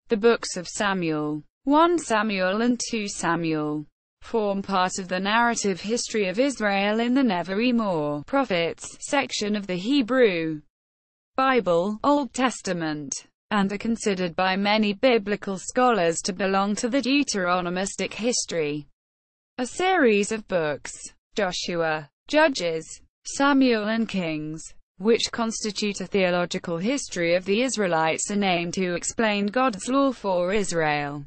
The books of Samuel, 1 Samuel and 2 Samuel, form part of the narrative history of Israel in the Nevi'im or prophets section of the Hebrew Bible, Old Testament, and are considered by many biblical scholars to belong to the Deuteronomistic history. A series of books, Joshua, Judges, Samuel and Kings, which constitute a theological history of the Israelites, are named to explain God's law for Israel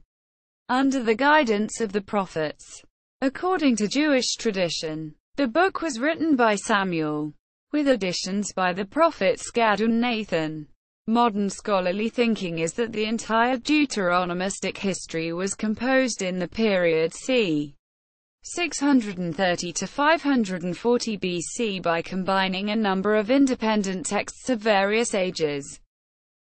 under the guidance of the prophets. According to Jewish tradition, the book was written by Samuel, with additions by the prophets Gad and Nathan. Modern scholarly thinking is that the entire Deuteronomistic history was composed in the period c. 630 to 540 BC by combining a number of independent texts of various ages.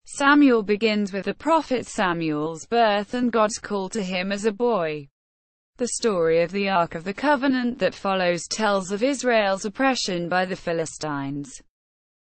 Samuel begins with the prophet Samuel's birth and God's call to him as a boy. The story of the Ark of the Covenant that follows tells of Israel's oppression by the Philistines,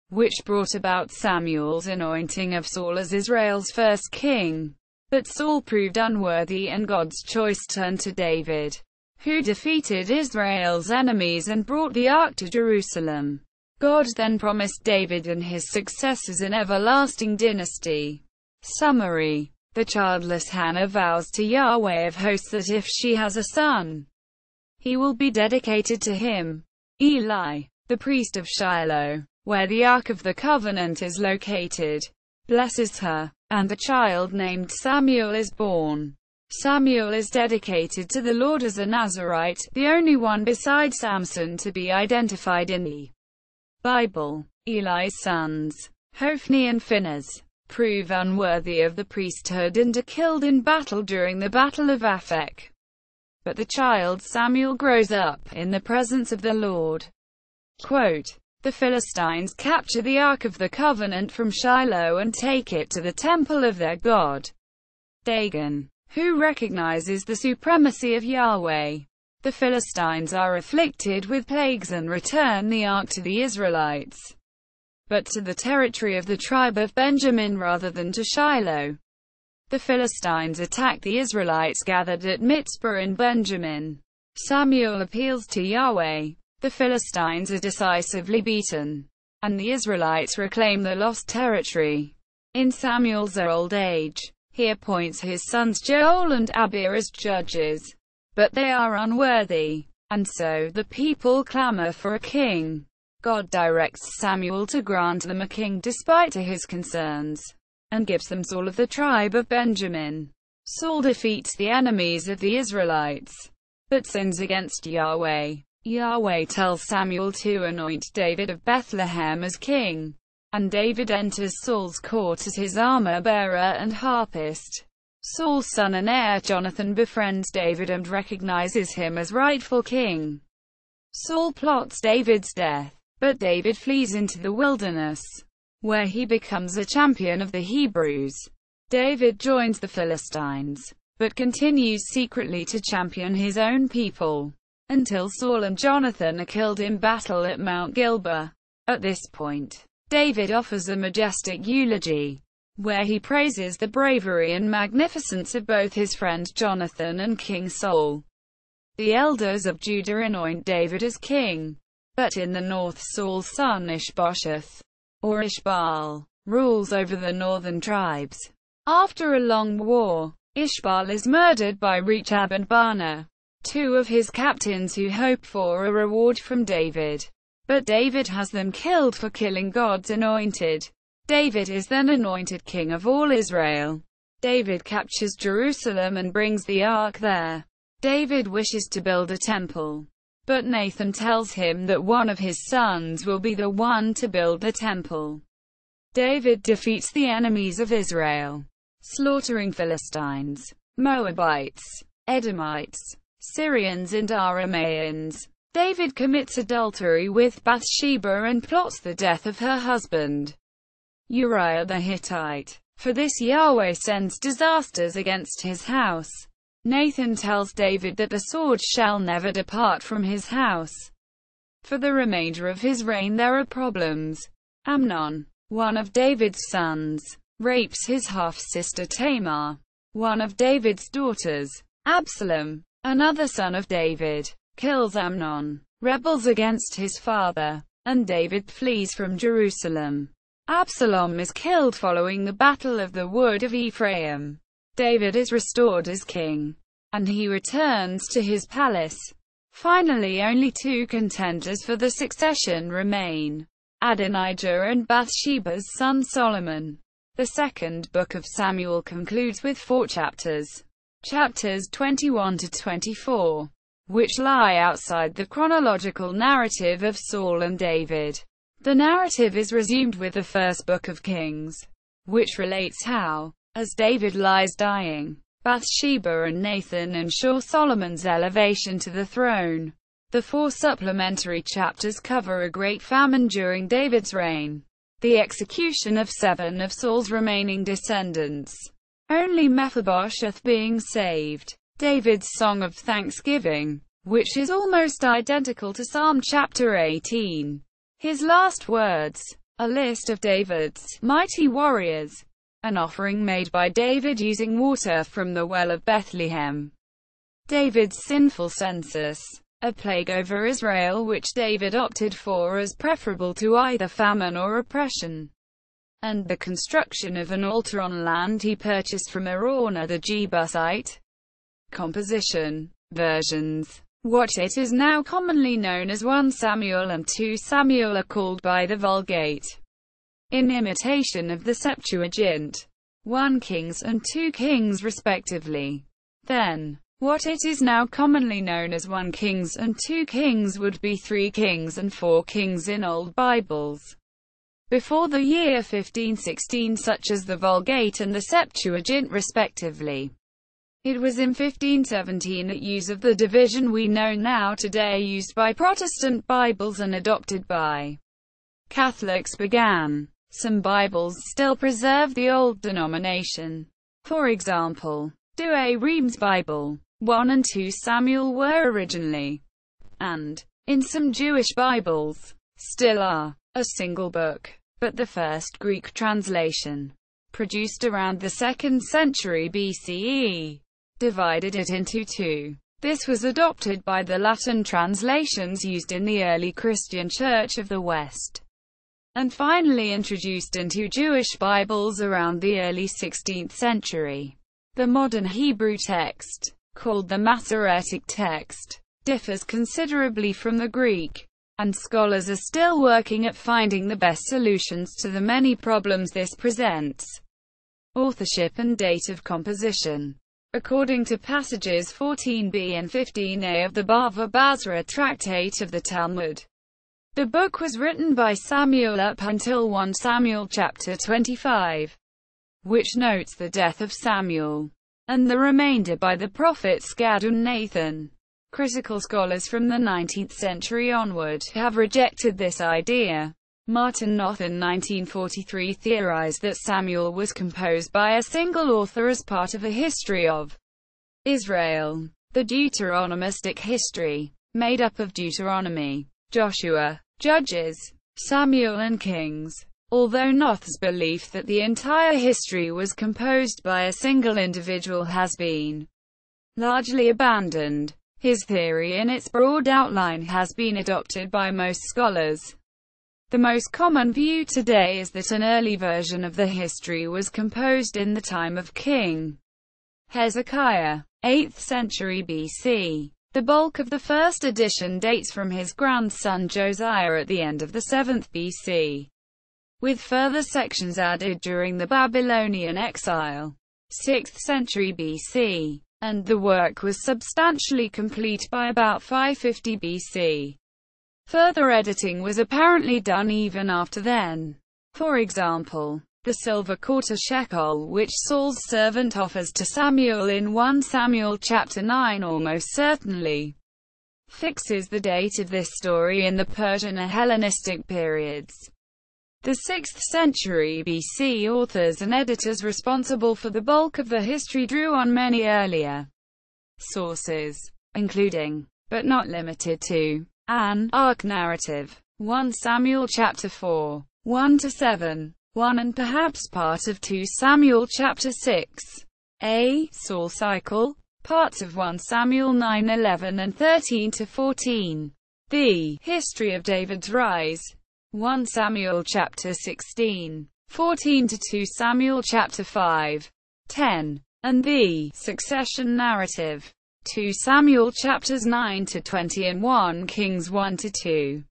which brought about Samuel's anointing of Saul as Israel's first king. But Saul proved unworthy and God's choice turned to David, who defeated Israel's enemies and brought the ark to Jerusalem. God then promised David and his successors an everlasting dynasty. Summary: the childless Hannah vows to Yahweh of hosts that if she has a son, he will be dedicated to him. Eli, the priest of Shiloh, where the Ark of the Covenant is located, blesses her, and a child named Samuel is born. Samuel is dedicated to the Lord as a Nazirite, the only one besides Samson to be identified in the Bible. Eli's sons, Hophni and Phinehas, prove unworthy of the priesthood and are killed in battle during the Battle of Aphek. But the child Samuel grows up in the presence of the Lord. Quote, the Philistines capture the Ark of the Covenant from Shiloh and take it to the temple of their god, Dagon, who recognizes the supremacy of Yahweh. The Philistines are afflicted with plagues and return the ark to the Israelites, but to the territory of the tribe of Benjamin rather than to Shiloh. The Philistines attack the Israelites gathered at Mizpah in Benjamin. Samuel appeals to Yahweh. The Philistines are decisively beaten, and the Israelites reclaim the lost territory. In Samuel's old age, he appoints his sons Joel and Abir as judges, but they are unworthy, and so the people clamor for a king. God directs Samuel to grant them a king despite his concerns, and gives them Saul of the tribe of Benjamin. Saul defeats the enemies of the Israelites, but sins against Yahweh. Yahweh tells Samuel to anoint David of Bethlehem as king, and David enters Saul's court as his armor-bearer and harpist. Saul's son and heir Jonathan befriends David and recognizes him as rightful king. Saul plots David's death, but David flees into the wilderness, where he becomes a champion of the Hebrews. David joins the Philistines, but continues secretly to champion his own people, until Saul and Jonathan are killed in battle at Mount Gilboa. At this point, David offers a majestic eulogy, where he praises the bravery and magnificence of both his friend Jonathan and King Saul. The elders of Judah anoint David as king, but in the north Saul's son Ishbosheth, or Ishbaal, rules over the northern tribes. After a long war, Ishbaal is murdered by Rechab and Baanah, two of his captains who hope for a reward from David. But David has them killed for killing God's anointed. David is then anointed king of all Israel. David captures Jerusalem and brings the ark there. David wishes to build a temple, but Nathan tells him that one of his sons will be the one to build the temple. David defeats the enemies of Israel, slaughtering Philistines, Moabites, Edomites, Syrians and Arameans. David commits adultery with Bathsheba and plots the death of her husband, Uriah the Hittite. For this Yahweh sends disasters against his house. Nathan tells David that the sword shall never depart from his house. For the remainder of his reign there are problems. Amnon, one of David's sons, rapes his half-sister Tamar. one of David's daughters, Absalom, another son of David, kills Amnon, rebels against his father, and David flees from Jerusalem. Absalom is killed following the Battle of the Wood of Ephraim. David is restored as king, and he returns to his palace. Finally, only two contenders for the succession remain: Adonijah and Bathsheba's son Solomon. The second book of Samuel concludes with 4 chapters, chapters 21 to 24, which lie outside the chronological narrative of Saul and David. The narrative is resumed with the first book of Kings, which relates how, as David lies dying, Bathsheba and Nathan ensure Solomon's elevation to the throne. The 4 supplementary chapters cover a great famine during David's reign, the execution of 7 of Saul's remaining descendants, only Mephibosheth being saved, David's Song of Thanksgiving, which is almost identical to Psalm chapter 18, his last words, a list of David's mighty warriors, an offering made by David using water from the well of Bethlehem, David's sinful census, a plague over Israel which David opted for as preferable to either famine or oppression, and the construction of an altar on land he purchased from Araunah the Jebusite. Composition. Versions. What it is now commonly known as 1 Samuel and 2 Samuel are called by the Vulgate, in imitation of the Septuagint, 1 Kings and 2 Kings respectively. Then, what it is now commonly known as 1 Kings and 2 Kings would be 3 Kings and 4 Kings in Old Bibles. Before the year 1516, such as the Vulgate and the Septuagint respectively. It was in 1517 that use of the division we know now today used by Protestant Bibles and adopted by Catholics began. Some Bibles still preserve the old denomination. For example, Douay Rheims Bible, 1 and 2 Samuel were originally, and, in some Jewish Bibles, still are, a single book, but the first Greek translation, produced around the 2nd century BCE, divided it into 2. This was adopted by the Latin translations used in the early Christian Church of the West, and finally introduced into Jewish Bibles around the early 16th century. The modern Hebrew text, called the Masoretic text, differs considerably from the Greek, and scholars are still working at finding the best solutions to the many problems this presents. Authorship and date of composition. According to passages 14b and 15a of the Bava Basra Tractate of the Talmud, the book was written by Samuel up until 1 Samuel chapter 25, which notes the death of Samuel, and the remainder by the prophets Gad and Nathan. Critical scholars from the 19th century onward have rejected this idea. Martin Noth in 1943 theorized that Samuel was composed by a single author as part of a history of Israel. The Deuteronomistic history, made up of Deuteronomy, Joshua, Judges, Samuel and Kings. Although Noth's belief that the entire history was composed by a single individual has been largely abandoned, his theory in its broad outline has been adopted by most scholars. The most common view today is that an early version of the history was composed in the time of King Hezekiah, 8th century BC. The bulk of the first edition dates from his grandson Josiah at the end of the 7th BC, with further sections added during the Babylonian exile, 6th century BC, and the work was substantially complete by about 550 BC. Further editing was apparently done even after then. For example, the silver quarter shekel which Saul's servant offers to Samuel in 1 Samuel chapter 9 almost certainly fixes the date of this story in the Persian and Hellenistic periods. The 6th century BC authors and editors responsible for the bulk of the history drew on many earlier sources, including, but not limited to, an arc narrative, 1 Samuel chapter 4, 1 to 7, 1 and perhaps part of 2 Samuel chapter 6, A. Saul cycle. Parts of 1 Samuel 9:11 and 13-14. The history of David's rise. 1 Samuel chapter 16, 14-2 Samuel chapter 5, 10. And the succession narrative. 2 Samuel chapters 9-20 and 1 Kings 1-2.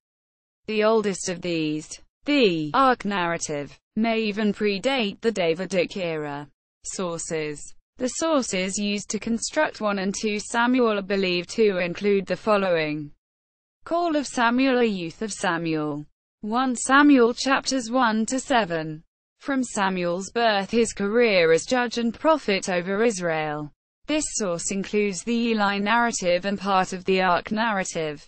The oldest of these, the ark narrative, may even predate the Davidic era. Sources. The sources used to construct 1 and 2 Samuel are believed to include the following. Call of Samuel, a youth of Samuel. 1 Samuel chapters 1-7. From Samuel's birth, his career as judge and prophet over Israel. This source includes the Eli narrative and part of the ark narrative.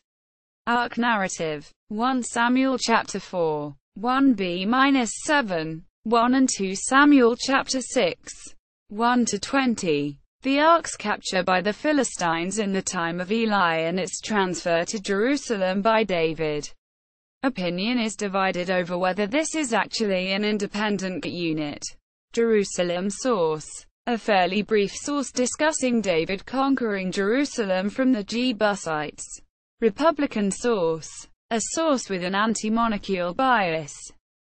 Ark narrative. 1 Samuel chapter 4, 1b-7, 1 and 2 Samuel chapter 6, 1-20. The ark's capture by the Philistines in the time of Eli and its transfer to Jerusalem by David. Opinion is divided over whether this is actually an independent unit. Jerusalem source. A fairly brief source discussing David conquering Jerusalem from the Jebusites. Republican source. A source with an anti-monarchical bias.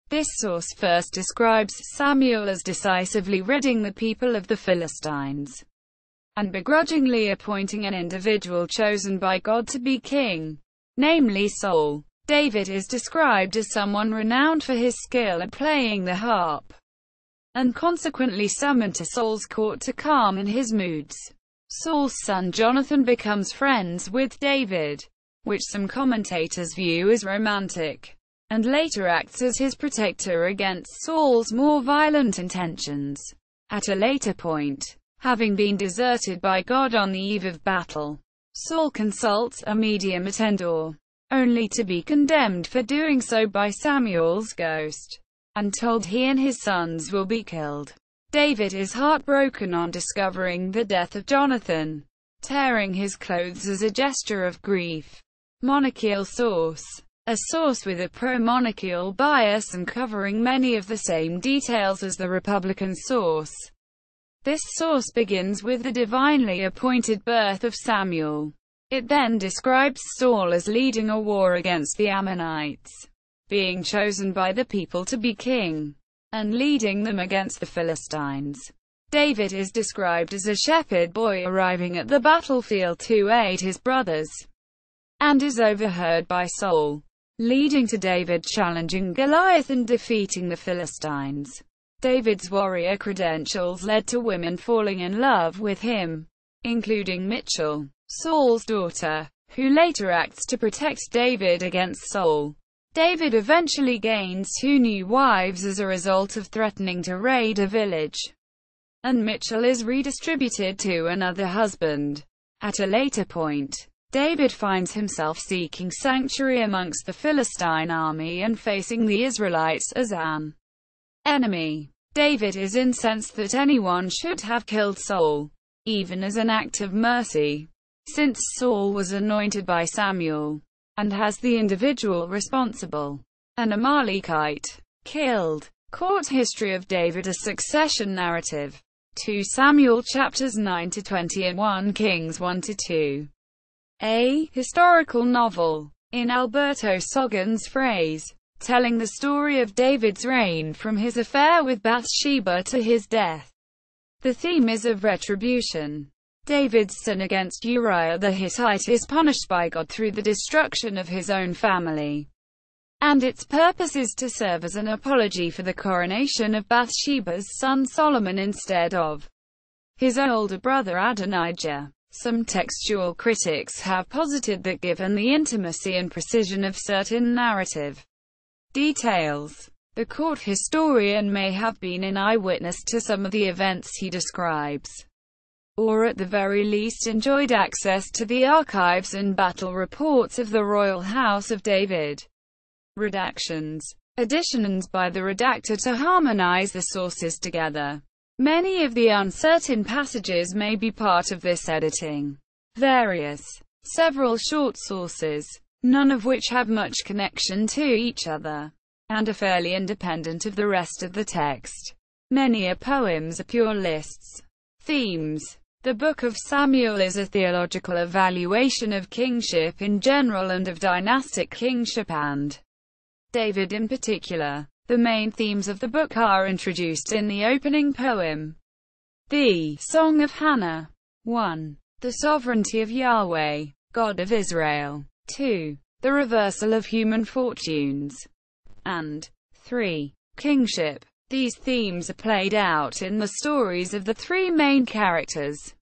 This source first describes Samuel as decisively ridding the people of the Philistines, and begrudgingly appointing an individual chosen by God to be king, namely Saul. David is described as someone renowned for his skill at playing the harp, and consequently summoned to Saul's court to calm in his moods. Saul's son Jonathan becomes friends with David, which some commentators view as romantic, and later acts as his protector against Saul's more violent intentions. At a later point, having been deserted by God on the eve of battle, Saul consults a medium at Endor, only to be condemned for doing so by Samuel's ghost, and told he and his sons will be killed. David is heartbroken on discovering the death of Jonathan, tearing his clothes as a gesture of grief. Monarchical source. A source with a pro-monarchical bias and covering many of the same details as the Republican source. This source begins with the divinely appointed birth of Samuel. It then describes Saul as leading a war against the Ammonites, being chosen by the people to be king, and leading them against the Philistines. David is described as a shepherd boy arriving at the battlefield to aid his brothers, and is overheard by Saul, leading to David challenging Goliath and defeating the Philistines. David's warrior credentials led to women falling in love with him, including Michal, Saul's daughter, who later acts to protect David against Saul. David eventually gains 2 new wives as a result of threatening to raid a village, and Michal is redistributed to another husband. At a later point, David finds himself seeking sanctuary amongst the Philistine army and facing the Israelites as an enemy. David is incensed that anyone should have killed Saul, even as an act of mercy, since Saul was anointed by Samuel, and has the individual responsible, an Amalekite, killed. Court history of David, a succession narrative. 2 Samuel chapters 9-20 and 1 Kings 1-2. A historical novel. In Alberto Sogan's phrase, telling the story of David's reign from his affair with Bathsheba to his death. The theme is of retribution. David's sin against Uriah the Hittite is punished by God through the destruction of his own family, and its purpose is to serve as an apology for the coronation of Bathsheba's son Solomon instead of his older brother Adonijah. Some textual critics have posited that given the intimacy and precision of certain narrative details, the court historian may have been an eyewitness to some of the events he describes, or at the very least enjoyed access to the archives and battle reports of the royal house of David. Redactions. Additions by the redactor to harmonize the sources together. Many of the uncertain passages may be part of this editing. Several short sources, none of which have much connection to each other, and are fairly independent of the rest of the text. Many are poems or pure lists. Themes. The Book of Samuel is a theological evaluation of kingship in general and of dynastic kingship and David in particular. The main themes of the book are introduced in the opening poem, the Song of Hannah. 1. The sovereignty of Yahweh, God of Israel. 2. The reversal of human fortunes. And 3. Kingship. These themes are played out in the stories of the three main characters: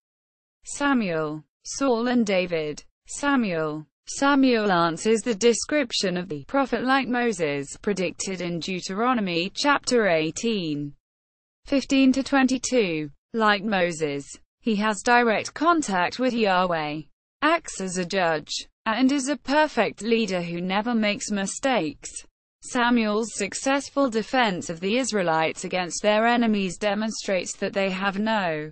Samuel, Saul and David. Samuel. Samuel answers the description of the prophet like Moses predicted in Deuteronomy chapter 18, 15-22. Like Moses, he has direct contact with Yahweh, acts as a judge, and is a perfect leader who never makes mistakes. Samuel's successful defense of the Israelites against their enemies demonstrates that they have no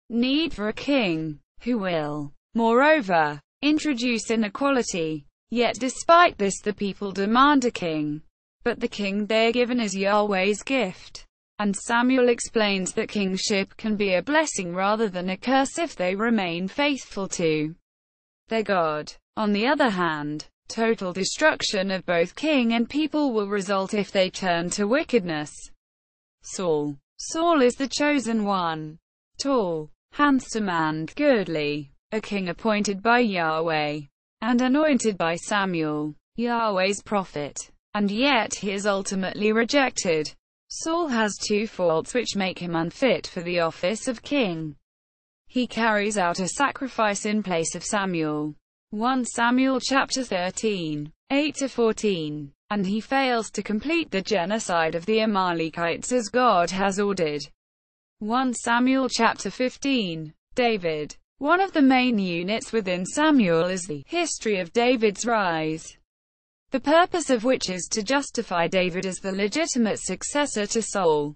need for a king, who will, moreover, introduce inequality. Yet despite this, the people demand a king. But the king they are given is Yahweh's gift. And Samuel explains that kingship can be a blessing rather than a curse if they remain faithful to their God. On the other hand, total destruction of both king and people will result if they turn to wickedness. Saul. Saul is the chosen one. Tall, handsome and goodly. A king appointed by Yahweh, and anointed by Samuel, Yahweh's prophet. And yet he is ultimately rejected. Saul has two faults which make him unfit for the office of king. He carries out a sacrifice in place of Samuel. 1 Samuel chapter 13, 8-14. And he fails to complete the genocide of the Amalekites as God has ordered. 1 Samuel chapter 15. David. One of the main units within Samuel is the history of David's rise, the purpose of which is to justify David as the legitimate successor to Saul.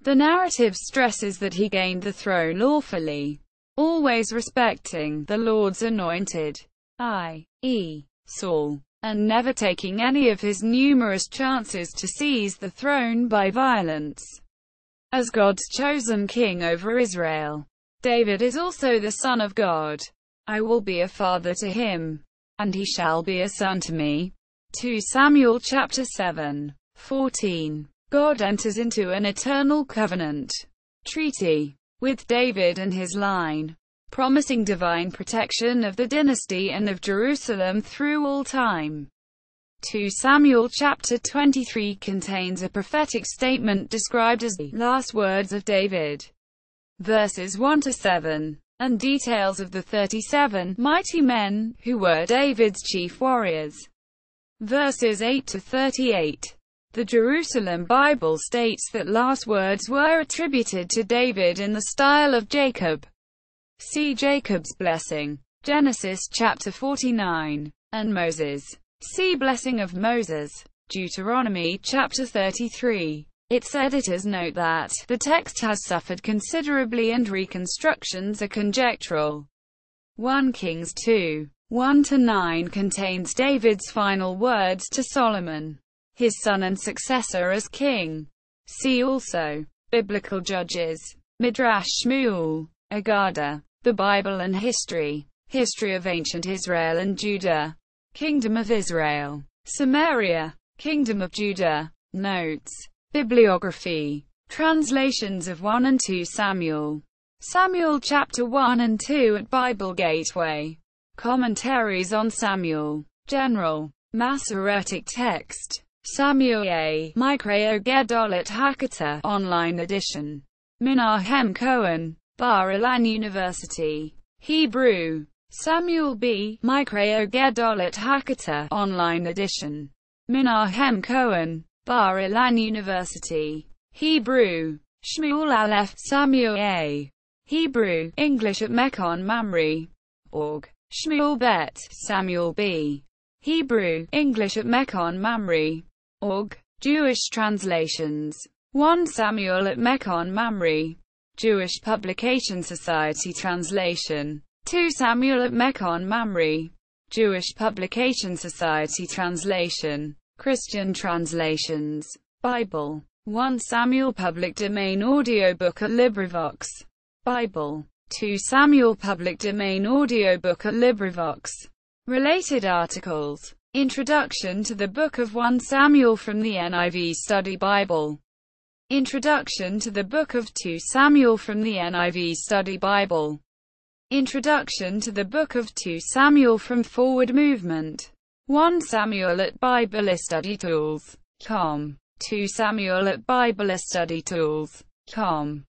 The narrative stresses that he gained the throne lawfully, always respecting the Lord's anointed, i.e., Saul, and never taking any of his numerous chances to seize the throne by violence. As God's chosen king over Israel, David is also the Son of God. I will be a father to him, and he shall be a son to me. 2 Samuel chapter 7, 14. God enters into an eternal covenant treaty with David and his line, promising divine protection of the dynasty and of Jerusalem through all time. 2 Samuel chapter 23 contains a prophetic statement described as the last words of David. Verses 1-7, and details of the 37 mighty men, who were David's chief warriors. Verses 8-38. The Jerusalem Bible states that last words were attributed to David in the style of Jacob. See Jacob's blessing, Genesis chapter 49, and Moses. See blessing of Moses, Deuteronomy chapter 33. Its editors note that the text has suffered considerably and reconstructions are conjectural. 1 Kings 2, 1-9 contains David's final words to Solomon, his son and successor as king. See also Biblical Judges, Midrash Shmuel, Agada, the Bible and History, History of Ancient Israel and Judah, Kingdom of Israel, Samaria, Kingdom of Judah. Notes. Bibliography. Translations of 1 and 2 Samuel. Samuel chapter 1 and 2 at Bible Gateway. Commentaries on Samuel. General. Masoretic text. Samuel A. Mikreo Gedolat Hakata. Online edition. Menahem Cohen. Bar Ilan University. Hebrew. Samuel B. Mikreo Gedolat Hakata. Online edition. Menahem Cohen. Bar Ilan University. Hebrew. Shmuel Aleph. Samuel A. Hebrew, English at Mechon Mamre. Org. Shmuel Bet. Samuel B. Hebrew, English at Mechon Mamre. Org. Jewish translations. 1 Samuel at Mechon Mamre. Jewish Publication Society translation. 2 Samuel at Mechon Mamre. Jewish Publication Society translation. Christian translations. Bible. 1 Samuel public domain audiobook at LibriVox. Bible. 2 Samuel public domain audiobook at LibriVox. Related articles. Introduction to the Book of 1 Samuel from the NIV Study Bible. Introduction to the Book of 2 Samuel from the NIV Study Bible. Introduction to the Book of 2 Samuel from Forward Movement. 1 Samuel at BibleStudyTools.com. 2 Samuel at BibleStudyTools.com.